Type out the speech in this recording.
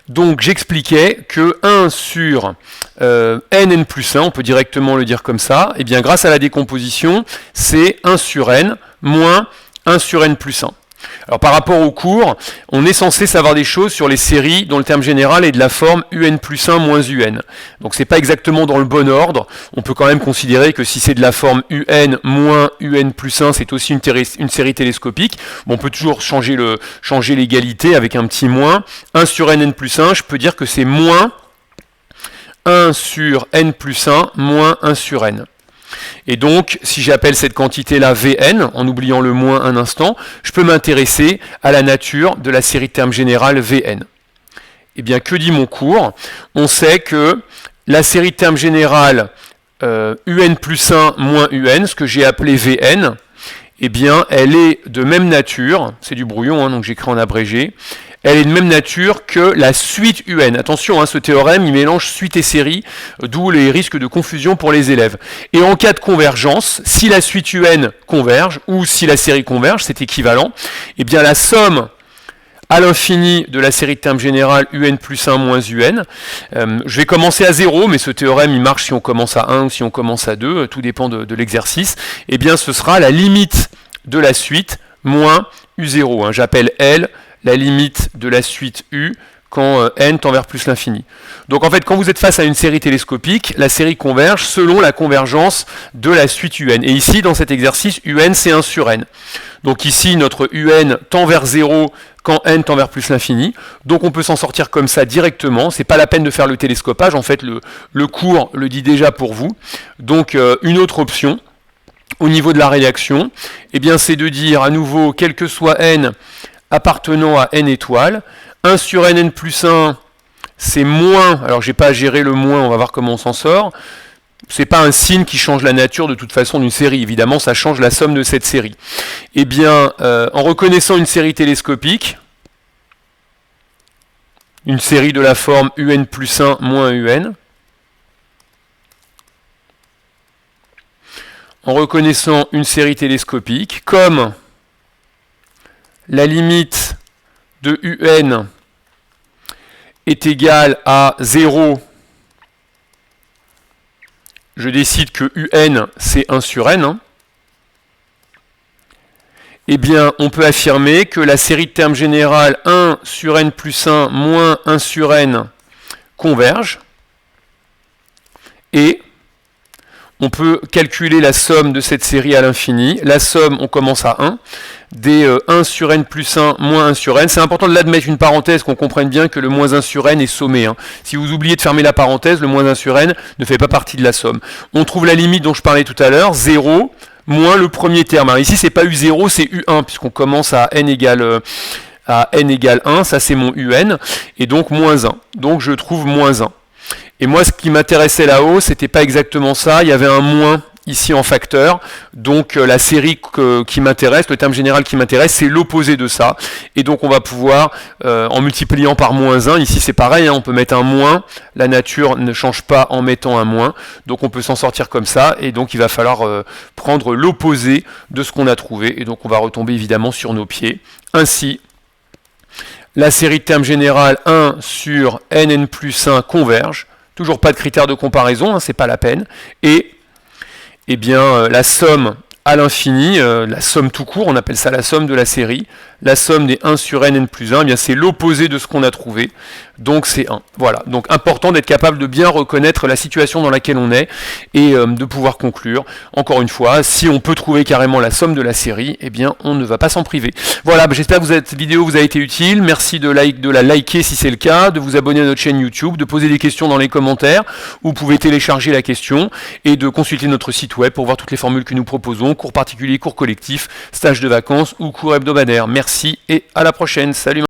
Donc j'expliquais que 1 sur n plus 1, on peut directement le dire comme ça, et bien grâce à la décomposition, c'est 1 sur n moins 1 sur n plus 1. Alors par rapport au cours, on est censé savoir des choses sur les séries dont le terme général est de la forme un plus 1 moins un. Donc c'est pas exactement dans le bon ordre. On peut quand même considérer que si c'est de la forme un moins un plus 1, c'est aussi une série télescopique. Bon, on peut toujours changer l'égalité avec un petit moins. 1 sur n plus 1, je peux dire que c'est moins 1 sur n plus 1 moins 1 sur n. Et donc, si j'appelle cette quantité-là Vn, en oubliant le moins un instant, je peux m'intéresser à la nature de la série de termes générale Vn. Eh bien, que dit mon cours? On sait que la série de termes générale un plus 1 moins un, ce que j'ai appelé Vn, eh bien, elle est de même nature, c'est du brouillon, hein, donc j'écris en abrégé, elle est de même nature que la suite un. Attention, hein, ce théorème, il mélange suite et série, d'où les risques de confusion pour les élèves. Et en cas de convergence, si la suite un converge, ou si la série converge, c'est équivalent, eh bien la somme à l'infini de la série de termes générale un plus 1 moins un. Je vais commencer à 0, mais ce théorème, il marche si on commence à 1 ou si on commence à 2, tout dépend de l'exercice. Eh bien, ce sera la limite de la suite moins u0. Hein. J'appelle L la limite de la suite u quand n tend vers plus l'infini. Donc en fait, quand vous êtes face à une série télescopique, la série converge selon la convergence de la suite un. Et ici, dans cet exercice, un c'est 1 sur n. Donc ici, notre un tend vers 0 quand n tend vers plus l'infini. Donc on peut s'en sortir comme ça directement. C'est pas la peine de faire le télescopage. En fait, le cours le dit déjà pour vous. Donc une autre option, au niveau de la réaction, eh bien, c'est de dire à nouveau, quel que soit n appartenant à n étoiles, 1 sur n plus 1, c'est moins, alors j'ai pas à gérer le moins, on va voir comment on s'en sort, c'est pas un signe qui change la nature de toute façon d'une série, évidemment ça change la somme de cette série. Eh bien, en reconnaissant une série télescopique, une série de la forme un plus 1 moins un, en reconnaissant une série télescopique, comme la limite de un est égale à 0, je décide que un c'est 1 sur n, hein. Eh bien, on peut affirmer que la série de termes générale 1 sur n plus 1 moins 1 sur n converge, et on peut calculer la somme de cette série à l'infini. La somme, on commence à 1, des 1 sur n plus 1 moins 1 sur n. C'est important de l'admettre une parenthèse, qu'on comprenne bien que le moins 1 sur n est sommé. Hein. Si vous oubliez de fermer la parenthèse, le moins 1 sur n ne fait pas partie de la somme. On trouve la limite dont je parlais tout à l'heure, 0 moins le premier terme. Alors ici, c'est pas u0, c'est u1, puisqu'on commence à n égale 1, ça c'est mon un, et donc moins 1. Donc je trouve moins 1. Et moi, ce qui m'intéressait là-haut, c'était pas exactement ça. Il y avait un moins ici en facteur. Donc la série qui m'intéresse, le terme général qui m'intéresse, c'est l'opposé de ça. Et donc on va pouvoir, en multipliant par moins 1, ici c'est pareil, hein, on peut mettre un moins. La nature ne change pas en mettant un moins. Donc on peut s'en sortir comme ça. Et donc il va falloir prendre l'opposé de ce qu'on a trouvé. Et donc on va retomber évidemment sur nos pieds. Ainsi, la série de termes général 1 sur n plus 1 converge. Toujours pas de critère de comparaison, hein, c'est pas la peine. Et eh bien, la somme à l'infini, la somme tout court, on appelle ça la somme de la série, la somme des 1 sur n plus 1, eh bien c'est l'opposé de ce qu'on a trouvé, donc c'est 1. Voilà, donc important d'être capable de bien reconnaître la situation dans laquelle on est et de pouvoir conclure. Encore une fois, si on peut trouver carrément la somme de la série, eh bien on ne va pas s'en priver. Voilà, j'espère que cette vidéo vous a été utile, merci de la liker si c'est le cas, de vous abonner à notre chaîne YouTube, de poser des questions dans les commentaires, vous pouvez télécharger la question et de consulter notre site web pour voir toutes les formules que nous proposons, cours particuliers, cours collectifs, stages de vacances ou cours hebdomadaires. Merci et à la prochaine. Salut.